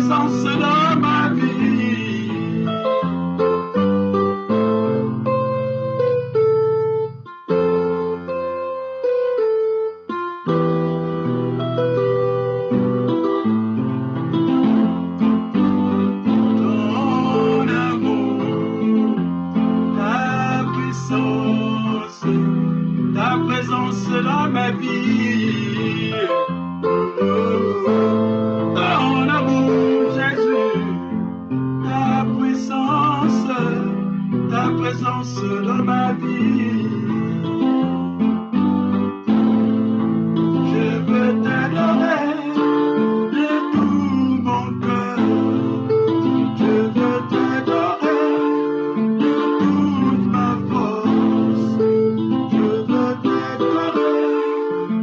présence dans ma vie. Ton amour, ta puissance, ta présence dans ma vie. Ton amour, Jésus, ta puissance, ta présence dans ma vie. Je veux t'adorer de tout mon cœur. Je veux t'adorer de toute ma force. Je veux t'adorer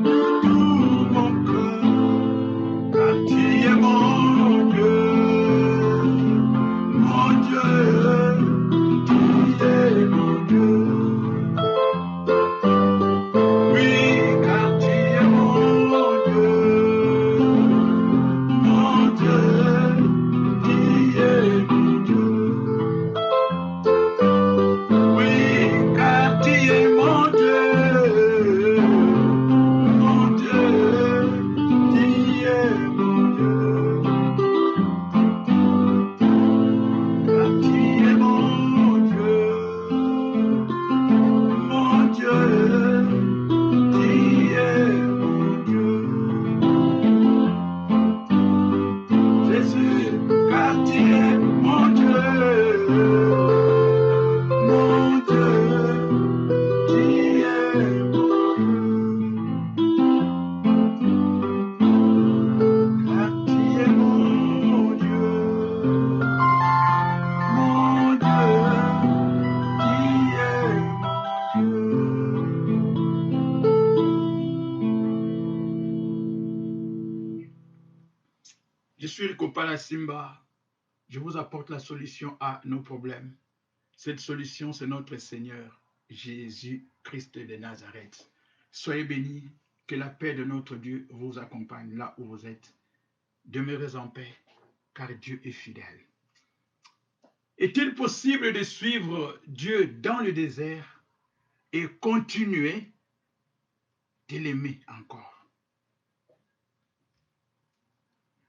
de tout mon cœur. Car tu es mon Dieu, mon Dieu, tu es mon Dieu. Oui, car tu es mon Dieu, mon Dieu, tu es mon Dieu. Oui, car tu es mon Dieu, mon Dieu, tu es mon Dieu. Car tu es mon Dieu, mon Dieu, tu es mon Dieu. Jésus, car tu es mon Dieu, mon Dieu, tu es mon Dieu. Car tu es mon Dieu, mon Dieu. Je suis Rikopala Simba. Je vous apporte la solution à nos problèmes. Cette solution, c'est notre Seigneur, Jésus-Christ de Nazareth. Soyez bénis, que la paix de notre Dieu vous accompagne là où vous êtes. Demeurez en paix, car Dieu est fidèle. Est-il possible de suivre Dieu dans le désert et continuer de l'aimer encore?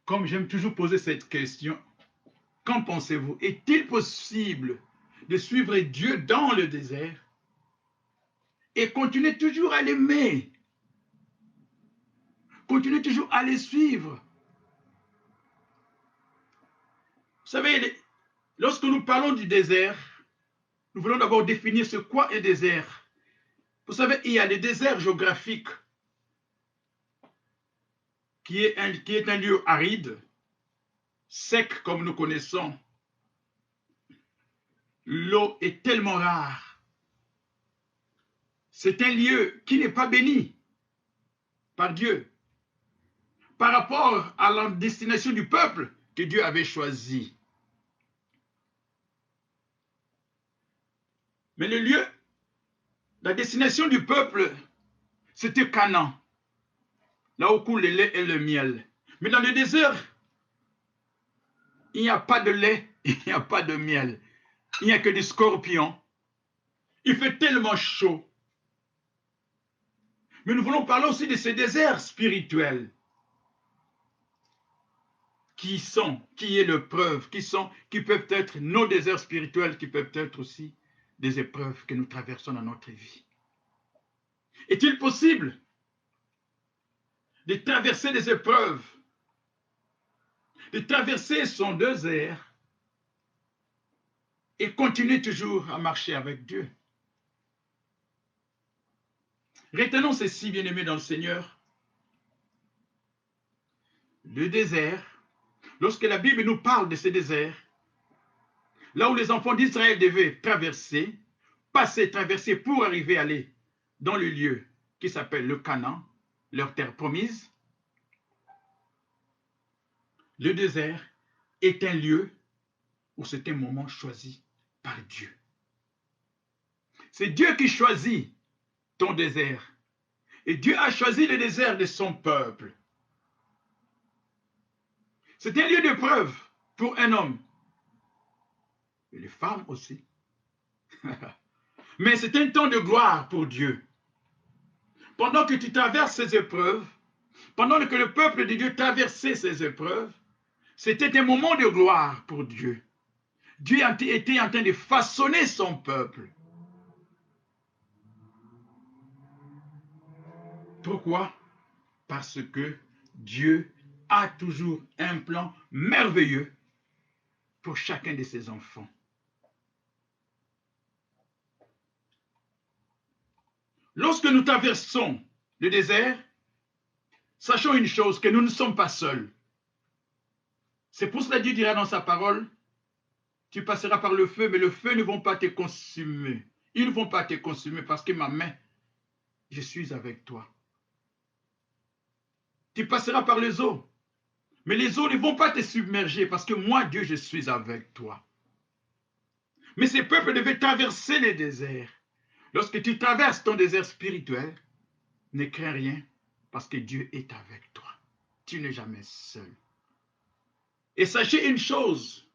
Comme j'aime toujours poser cette question, qu'en pensez-vous? Est-il possible de suivre Dieu dans le désert et continuer toujours à l'aimer? Continuer toujours à le suivre? Vous savez, lorsque nous parlons du désert, nous voulons d'abord définir ce qu'est un désert. Vous savez, il y a le désert géographique qui est un lieu aride, sec comme nous connaissons. L'eau est tellement rare. C'est un lieu qui n'est pas béni par Dieu par rapport à la destination du peuple que Dieu avait choisi. Mais le lieu, la destination du peuple, c'était Canaan, là où coule le lait et le miel. Mais dans le désert, il n'y a pas de lait, il n'y a pas de miel. Il n'y a que des scorpions. Il fait tellement chaud. Mais nous voulons parler aussi de ces déserts spirituels. Qui est l'épreuve, qui peuvent être nos déserts spirituels, qui peuvent être aussi des épreuves que nous traversons dans notre vie. Est-il possible de traverser des épreuves, de traverser son désert et continuer toujours à marcher avec Dieu? Retenons ceci, bien-aimés dans le Seigneur. Le désert, lorsque la Bible nous parle de ce désert, là où les enfants d'Israël devaient traverser, traverser pour aller dans le lieu qui s'appelle le Canaan, leur terre promise, le désert est un lieu où c'est un moment choisi par Dieu. C'est Dieu qui choisit ton désert. Et Dieu a choisi le désert de son peuple. C'est un lieu d'épreuve pour un homme. Et les femmes aussi. Mais c'est un temps de gloire pour Dieu. Pendant que tu traverses ces épreuves, pendant que le peuple de Dieu traversait ces épreuves, c'était un moment de gloire pour Dieu. Dieu était en train de façonner son peuple. Pourquoi? Parce que Dieu a toujours un plan merveilleux pour chacun de ses enfants. Lorsque nous traversons le désert, sachons une chose, que nous ne sommes pas seuls. C'est pour cela que Dieu dira dans sa parole, tu passeras par le feu, mais le feu ne va pas te consumer. Ils ne vont pas te consumer parce que ma main, je suis avec toi. Tu passeras par les eaux, mais les eaux ne vont pas te submerger parce que moi, Dieu, je suis avec toi. Mais ces peuples devaient traverser les déserts. Lorsque tu traverses ton désert spirituel, ne crains rien parce que Dieu est avec toi. Tu n'es jamais seul. Et sachez une chose,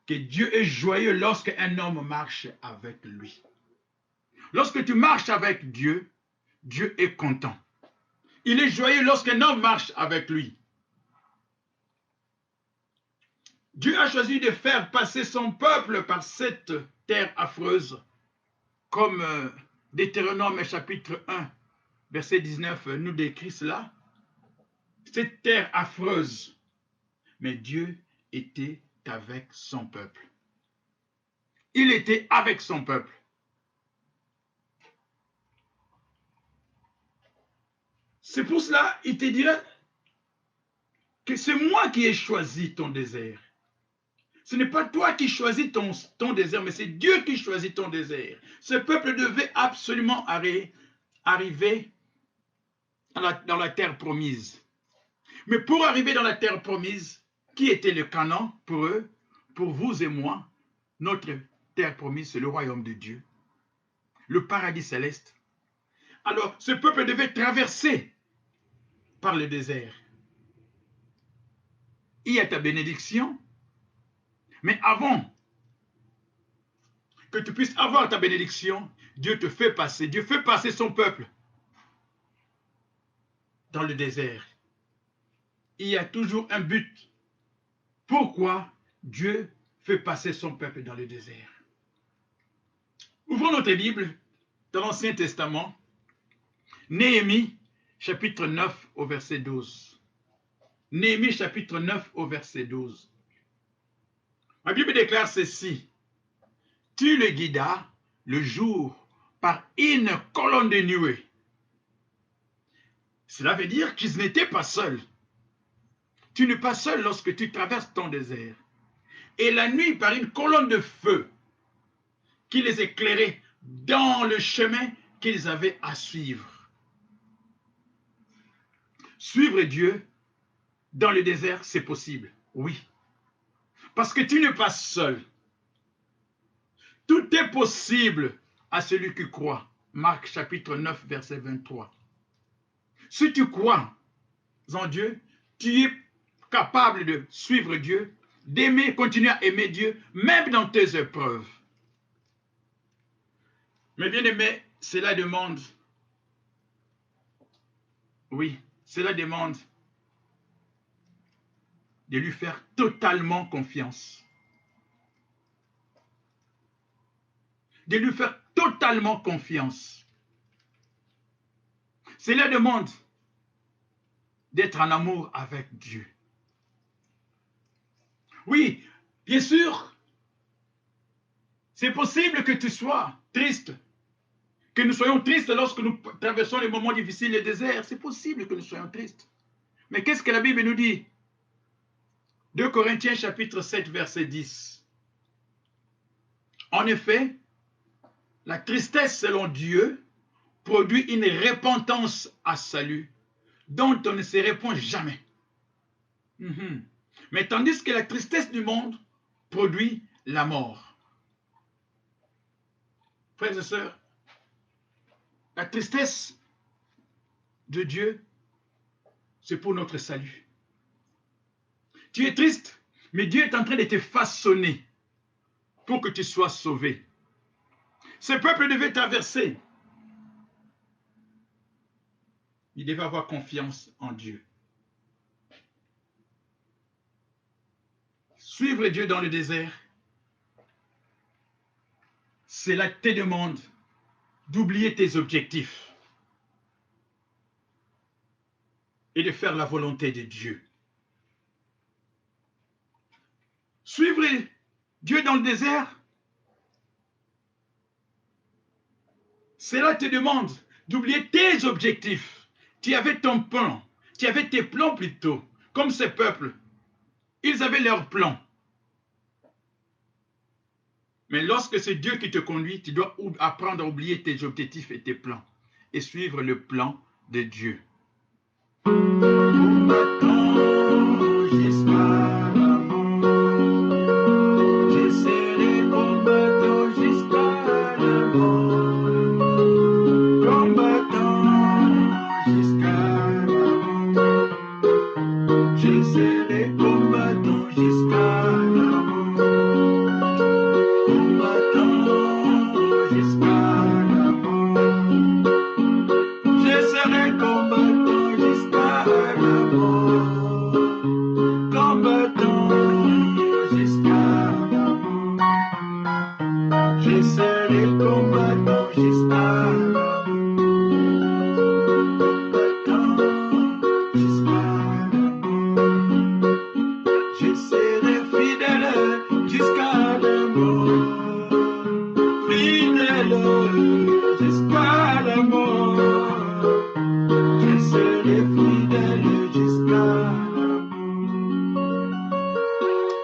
que Dieu est joyeux lorsqu'un homme marche avec lui. Lorsque tu marches avec Dieu, Dieu est content. Il est joyeux lorsqu'un homme marche avec lui. Dieu a choisi de faire passer son peuple par cette terre affreuse, comme Deutéronome chapitre 1, verset 19 nous décrit cela. Cette terre affreuse, mais Dieu était avec son peuple. Il était avec son peuple. C'est pour cela qu'il te dira que c'est moi qui ai choisi ton désert. Ce n'est pas toi qui choisis ton désert, mais c'est Dieu qui choisit ton désert. Ce peuple devait absolument arriver dans la terre promise. Mais pour arriver dans la terre promise, qui était le Canaan pour eux, pour vous et moi, notre terre promise, c'est le royaume de Dieu, le paradis céleste. Alors, ce peuple devait traverser par le désert. Il y a ta bénédiction, mais avant que tu puisses avoir ta bénédiction, Dieu te fait passer, Dieu fait passer son peuple dans le désert. Il y a toujours un but. Pourquoi Dieu fait passer son peuple dans le désert? Ouvrons notre Bible dans l'Ancien Testament, Néhémie, chapitre 9 au verset 12. Néhémie, chapitre 9 au verset 12. La Bible déclare ceci. Tu le guidas le jour par une colonne de nuée. Cela veut dire qu'ils n'étaient pas seuls. Tu n'es pas seul lorsque tu traverses ton désert. Et la nuit par une colonne de feu qui les éclairait dans le chemin qu'ils avaient à suivre. Suivre Dieu dans le désert, c'est possible, oui. Parce que tu n'es pas seul. Tout est possible à celui qui croit. Marc chapitre 9, verset 23. Si tu crois en Dieu, tu es capable de suivre Dieu, d'aimer, continuer à aimer Dieu, même dans tes épreuves. Mais bien aimé, cela demande, oui, cela demande de lui faire totalement confiance. De lui faire totalement confiance. Cela demande d'être en amour avec Dieu. Oui, bien sûr, c'est possible que tu sois triste, que nous soyons tristes lorsque nous traversons les moments difficiles, les déserts. C'est possible que nous soyons tristes. Mais qu'est-ce que la Bible nous dit? 2 Corinthiens chapitre 7, verset 10. En effet, la tristesse selon Dieu produit une repentance à salut dont on ne se répand jamais. Mais tandis que la tristesse du monde produit la mort. Frères et sœurs, la tristesse de Dieu, c'est pour notre salut. Tu es triste, mais Dieu est en train de te façonner pour que tu sois sauvé. Ce peuple devait traverser. Il devait avoir confiance en Dieu. Suivre Dieu dans le désert, cela te demande d'oublier tes objectifs et de faire la volonté de Dieu. Suivre Dieu dans le désert, cela te demande d'oublier tes objectifs. Tu avais ton plan, tu avais tes plans plutôt, comme ces peuples. Ils avaient leurs plans. Mais lorsque c'est Dieu qui te conduit, tu dois apprendre à oublier tes objectifs et tes plans et suivre le plan de Dieu.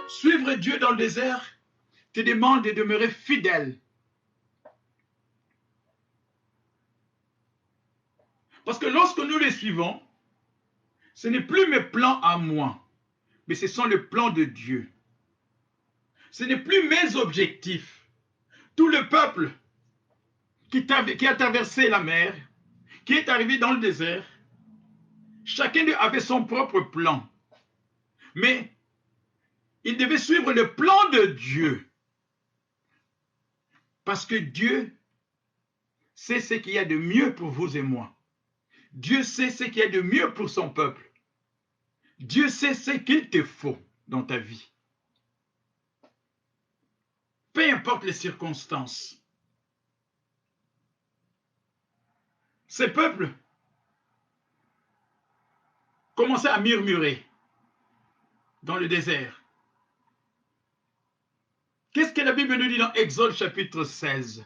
Suivre Dieu dans le désert te demande de demeurer fidèle. Parce que lorsque nous les suivons, ce n'est plus mes plans à moi, mais ce sont les plans de Dieu. Ce n'est plus mes objectifs. Tout le peuple qui a traversé la mer, qui est arrivé dans le désert, chacun d'eux avait son propre plan. Mais il devait suivre le plan de Dieu. Parce que Dieu sait ce qu'il y a de mieux pour vous et moi. Dieu sait ce qu'il y a de mieux pour son peuple. Dieu sait ce qu'il te faut dans ta vie. Peu importe les circonstances. Ces peuples commençaient à murmurer dans le désert. Qu'est-ce que la Bible nous dit dans Exode chapitre 16?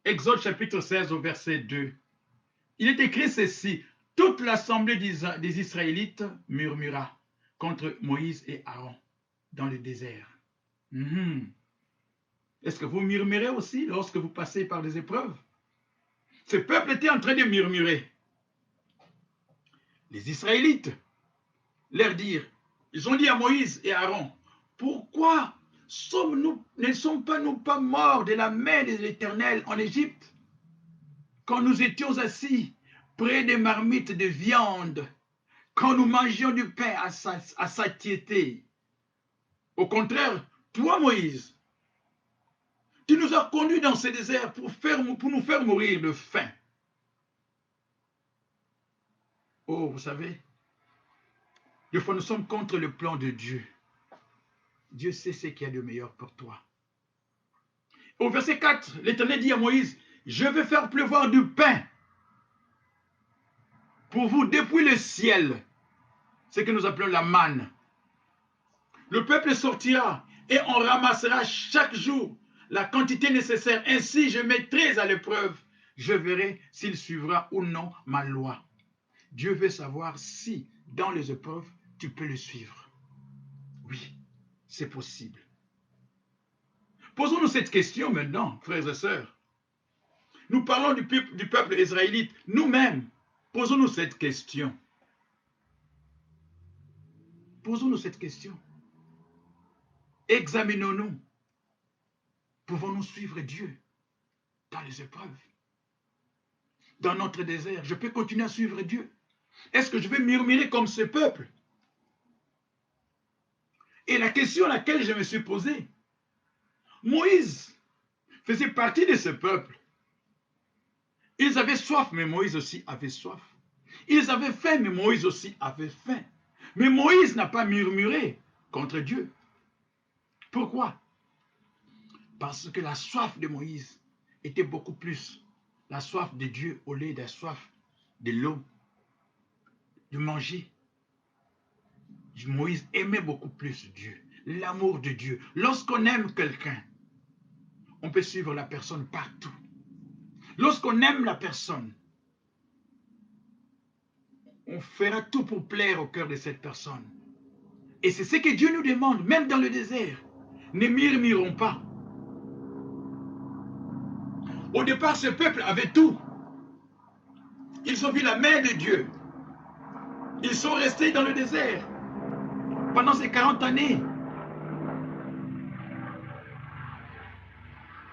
Exode chapitre 16 au verset 2. Il est écrit ceci: toute l'assemblée des Israélites murmura contre Moïse et Aaron dans le désert. Est-ce que vous murmurez aussi lorsque vous passez par des épreuves? Ce peuple était en train de murmurer. Les Israélites leur dirent, ils ont dit à Moïse et Aaron, pourquoi ne sommes-nous pas morts de la main de l'Éternel en Égypte, quand nous étions assis près des marmites de viande, quand nous mangions du pain à satiété? Au contraire, toi Moïse, tu nous as conduits dans ce désert pour nous faire mourir de faim. Oh, vous savez, des fois nous sommes contre le plan de Dieu. Dieu sait ce qu'il y a de meilleur pour toi. Au verset 4, l'Éternel dit à Moïse, je vais faire pleuvoir du pain pour vous depuis le ciel, ce que nous appelons la manne. Le peuple sortira et on ramassera chaque jour la quantité nécessaire. Ainsi, je mettrai à l'épreuve. Je verrai s'il suivra ou non ma loi. Dieu veut savoir si, dans les épreuves, tu peux le suivre. Oui, c'est possible. Posons-nous cette question maintenant, frères et sœurs. Nous parlons du peuple israélite. Nous-mêmes, posons-nous cette question. Posons-nous cette question. Examinons-nous. Pouvons-nous suivre Dieu dans les épreuves? Dans notre désert, je peux continuer à suivre Dieu? Est-ce que je vais murmurer comme ce peuple? Et la question à laquelle je me suis posée, Moïse faisait partie de ce peuple. Ils avaient soif, mais Moïse aussi avait soif. Ils avaient faim, mais Moïse aussi avait faim. Mais Moïse n'a pas murmuré contre Dieu. Pourquoi? Parce que la soif de Moïse était beaucoup plus la soif de Dieu au lieu de la soif de l'eau, de manger. Moïse aimait beaucoup plus Dieu, l'amour de Dieu. Lorsqu'on aime quelqu'un, on peut suivre la personne partout. Lorsqu'on aime la personne, on fera tout pour plaire au cœur de cette personne. Et c'est ce que Dieu nous demande, même dans le désert. Ne murmurons pas. Au départ, ce peuple avait tout. Ils ont vu la main de Dieu. Ils sont restés dans le désert pendant ces 40 années.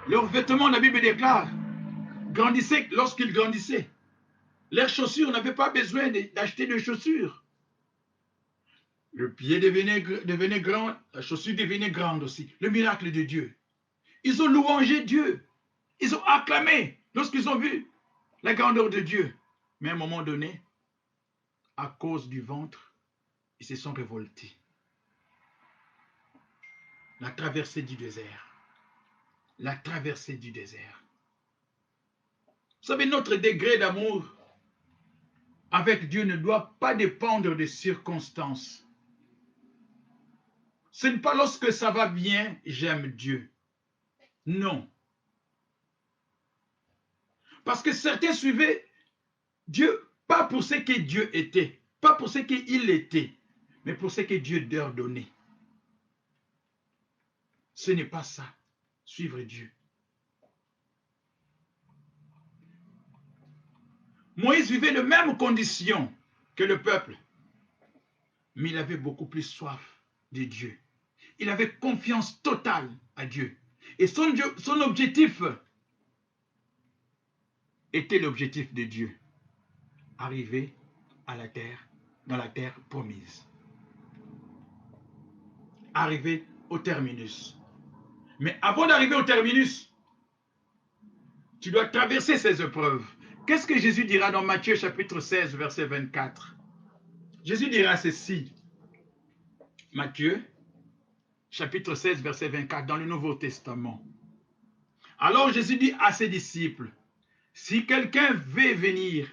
Leurs vêtements, la Bible déclare, grandissaient lorsqu'ils grandissaient. Leurs chaussures n'avaient pas besoin d'acheter de chaussures. Le pied devenait grand, la chaussure devenait grande aussi. Le miracle de Dieu. Ils ont louangé Dieu. Ils ont acclamé lorsqu'ils ont vu la grandeur de Dieu. Mais à un moment donné, à cause du ventre, ils se sont révoltés. La traversée du désert. La traversée du désert. Vous savez, notre degré d'amour avec Dieu ne doit pas dépendre des circonstances. Ce n'est pas lorsque ça va bien, j'aime Dieu. Non. Parce que certains suivaient Dieu, pas pour ce que Dieu était, pas pour ce qu'il était, mais pour ce que Dieu leur donnait. Ce n'est pas ça, suivre Dieu. Moïse vivait les mêmes conditions que le peuple, mais il avait beaucoup plus soif de Dieu. Il avait confiance totale à Dieu. Et son objectif était l'objectif de Dieu. Arriver à la terre, dans la terre promise. Arriver au terminus. Mais avant d'arriver au terminus, tu dois traverser ces épreuves. Qu'est-ce que Jésus dira dans Matthieu chapitre 16, verset 24? Jésus dira ceci. Matthieu chapitre 16, verset 24, dans le Nouveau Testament. Alors Jésus dit à ses disciples, si quelqu'un veut venir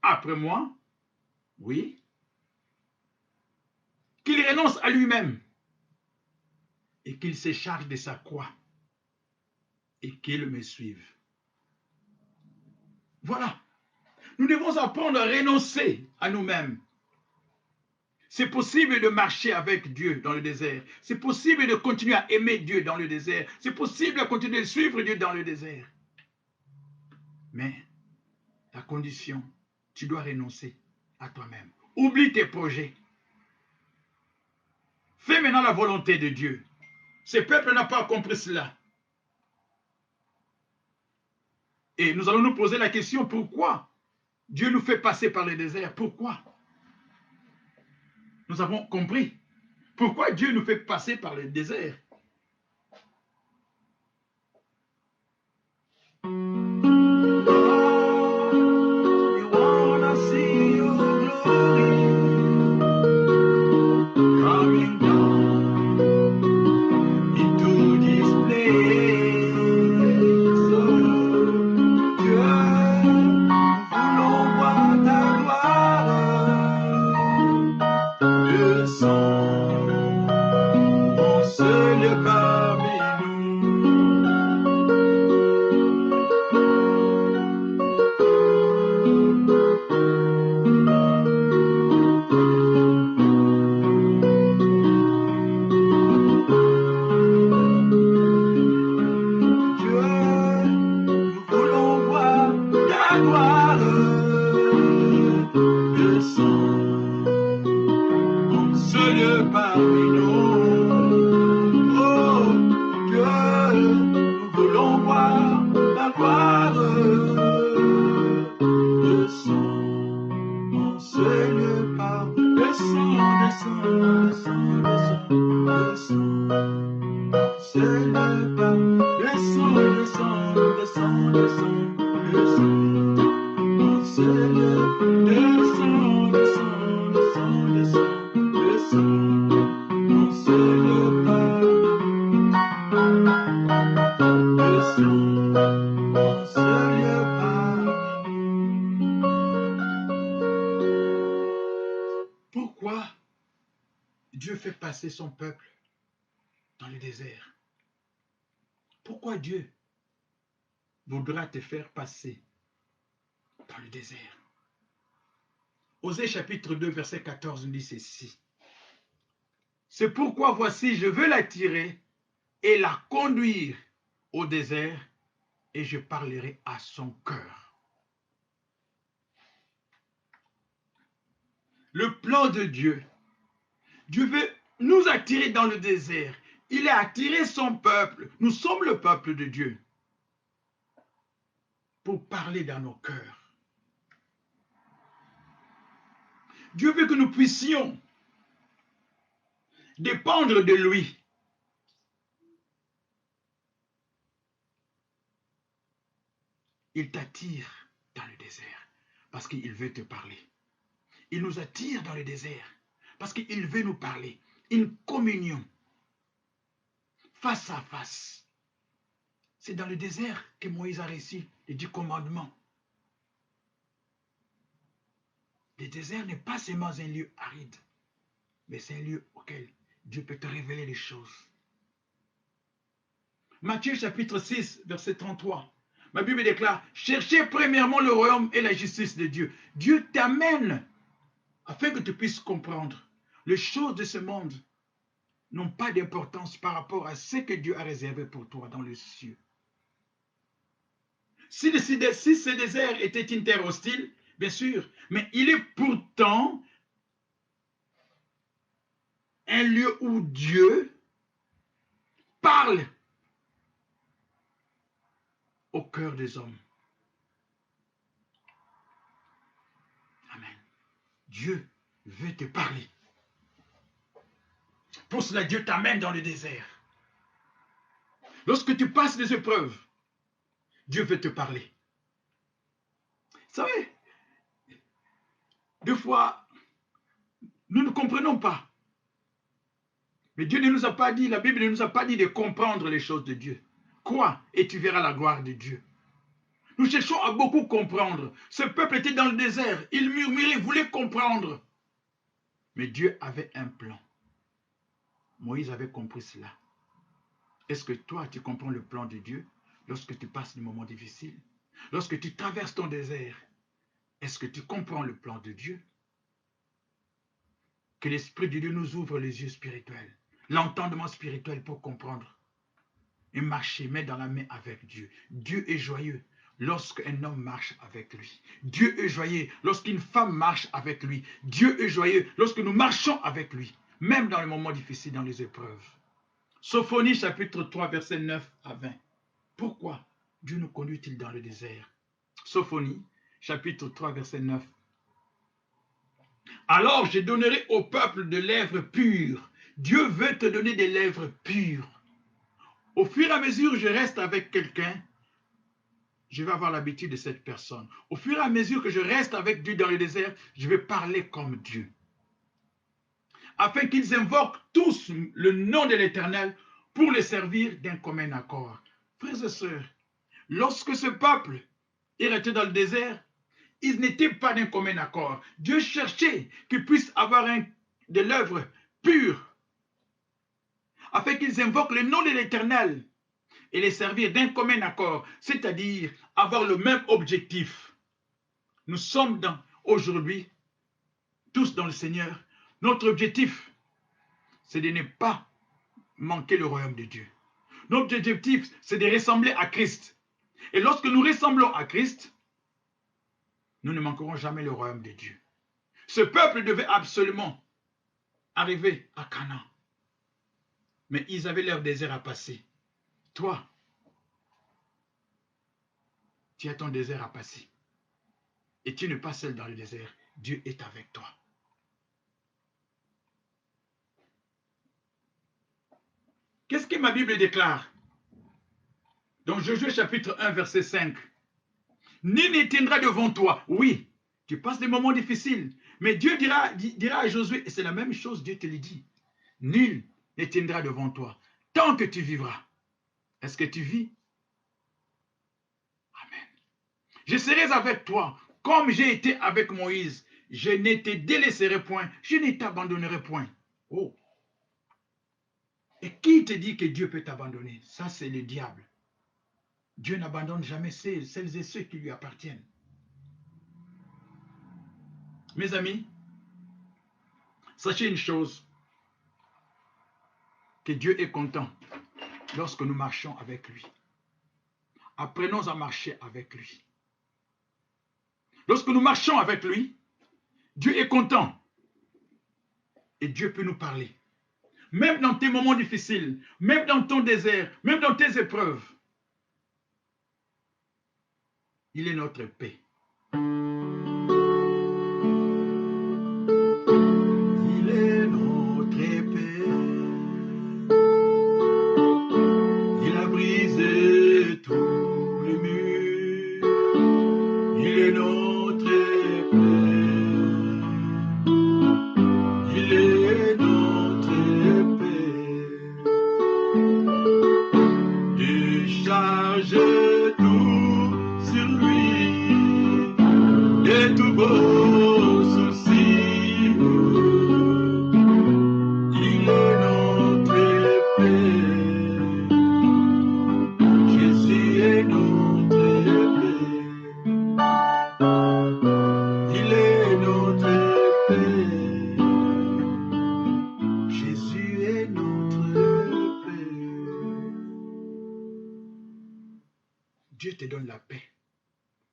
après moi, oui, qu'il renonce à lui-même et qu'il se charge de sa croix et qu'il me suive. Voilà. Nous devons apprendre à renoncer à nous-mêmes. C'est possible de marcher avec Dieu dans le désert. C'est possible de continuer à aimer Dieu dans le désert. C'est possible de continuer de suivre Dieu dans le désert. Mais la condition, tu dois renoncer à toi-même. Oublie tes projets. Fais maintenant la volonté de Dieu. Ce peuple n'a pas compris cela. Et nous allons nous poser la question, pourquoi Dieu nous fait passer par le désert? Pourquoi? Nous avons compris. Pourquoi Dieu nous fait passer par le désert? descends, descends, Seigneur, descends, descends, descends, descends, descends, mon Seigneur, descends, descends, descends, descends, descends, mon Seigneur, descends, mon Seigneur, parmi nous. Pourquoi Dieu fait passer son peuple dans le désert? Pourquoi Dieu voudra te faire passer dans le désert? Osée chapitre 2, verset 14 nous dit ceci. C'est pourquoi voici, je veux l'attirer et la conduire au désert et je parlerai à son cœur. Le plan de Dieu. Dieu veut nous attirer dans le désert. Il a attiré son peuple. Nous sommes le peuple de Dieu. Pour parler dans nos cœurs. Dieu veut que nous puissions dépendre de lui. Il t'attire dans le désert parce qu'il veut te parler. Il nous attire dans le désert parce qu'il veut nous parler. Une communion face à face. C'est dans le désert que Moïse a reçu les 10 commandements. Le désert n'est pas seulement un lieu aride, mais c'est un lieu auquel Dieu peut te révéler les choses. Matthieu chapitre 6, verset 33. Ma Bible déclare, cherchez premièrement le royaume et la justice de Dieu. Dieu t'amène afin que tu puisses comprendre. Les choses de ce monde n'ont pas d'importance par rapport à ce que Dieu a réservé pour toi dans les cieux. Si ce désert était une terre hostile, bien sûr, mais il est pourtant un lieu où Dieu parle au cœur des hommes. Amen. Dieu veut te parler. Pour cela, Dieu t'amène dans le désert. Lorsque tu passes des épreuves, Dieu veut te parler. Vous savez, des fois, nous ne comprenons pas. Mais Dieu ne nous a pas dit, la Bible ne nous a pas dit de comprendre les choses de Dieu. Crois et tu verras la gloire de Dieu. Nous cherchons à beaucoup comprendre. Ce peuple était dans le désert. Il murmurait, voulait comprendre. Mais Dieu avait un plan. Moïse avait compris cela. Est-ce que toi, tu comprends le plan de Dieu lorsque tu passes des moments difficiles? Lorsque tu traverses ton désert, est-ce que tu comprends le plan de Dieu? Que l'Esprit de Dieu nous ouvre les yeux spirituels, l'entendement spirituel pour comprendre et marcher main dans la main avec Dieu. Dieu est joyeux lorsqu'un homme marche avec lui. Dieu est joyeux lorsqu'une femme marche avec lui. Dieu est joyeux lorsque nous marchons avec lui, même dans les moments difficiles, dans les épreuves. Sophonie chapitre 3, verset 9 à 20. Pourquoi Dieu nous conduit-il dans le désert? Sophonie chapitre 3, verset 9. Alors je donnerai au peuple de lèvres pures. Dieu veut te donner des lèvres pures. Au fur et à mesure que je reste avec quelqu'un, je vais avoir l'habitude de cette personne. Au fur et à mesure que je reste avec Dieu dans le désert, je vais parler comme Dieu. Afin qu'ils invoquent tous le nom de l'Éternel pour le servir d'un commun accord. Frères et sœurs, lorsque ce peuple est resté dans le désert, ils n'étaient pas d'un commun accord. Dieu cherchait qu'ils puissent avoir de l'œuvre pure, afin qu'ils invoquent le nom de l'Éternel et les servir d'un commun accord, c'est-à-dire avoir le même objectif. Nous sommes aujourd'hui tous dans le Seigneur. Notre objectif, c'est de ne pas manquer le royaume de Dieu. Notre objectif, c'est de ressembler à Christ. Et lorsque nous ressemblons à Christ, nous ne manquerons jamais le royaume de Dieu. Ce peuple devait absolument arriver à Canaan. Mais ils avaient leur désert à passer. Toi, tu as ton désert à passer. Et tu n'es pas seul dans le désert. Dieu est avec toi. Qu'est-ce que ma Bible déclare? Dans Josué chapitre 1, verset 5. Nul ne tiendra devant toi. Oui, tu passes des moments difficiles. Mais Dieu dira à Josué, et c'est la même chose, Dieu te le dit. Nul ne tiendra devant toi tant que tu vivras. Est-ce que tu vis? Amen. Je serai avec toi comme j'ai été avec Moïse. Je ne te délaisserai point. Je ne t'abandonnerai point. Oh. Et qui te dit que Dieu peut t'abandonner? Ça, c'est le diable. Dieu n'abandonne jamais celles et ceux qui lui appartiennent. Mes amis, sachez une chose, que Dieu est content lorsque nous marchons avec lui. Apprenons à marcher avec lui. Lorsque nous marchons avec lui, Dieu est content et Dieu peut nous parler. Même dans tes moments difficiles, même dans ton désert, même dans tes épreuves, il est notre paix. Il est notre paix. Il a brisé tous les murs. Il est notre paix. Il est notre paix. Déchargez tout sur lui et tous vos soucis. Il est notre paix. Jésus est notre paix. Il est notre paix. Jésus est notre paix. Dieu te donne la paix,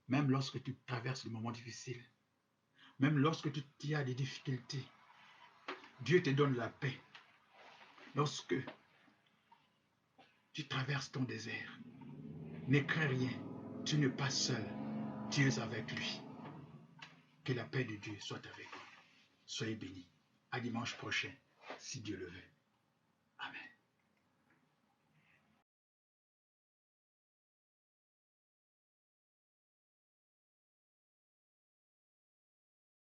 même lorsque tu traverses des moments difficiles, même lorsque tu as des difficultés. Dieu te donne la paix. Lorsque tu traverses ton désert, ne crains rien, tu n'es pas seul, tu es avec lui. Que la paix de Dieu soit avec vous. Soyez bénis. À dimanche prochain, si Dieu le veut.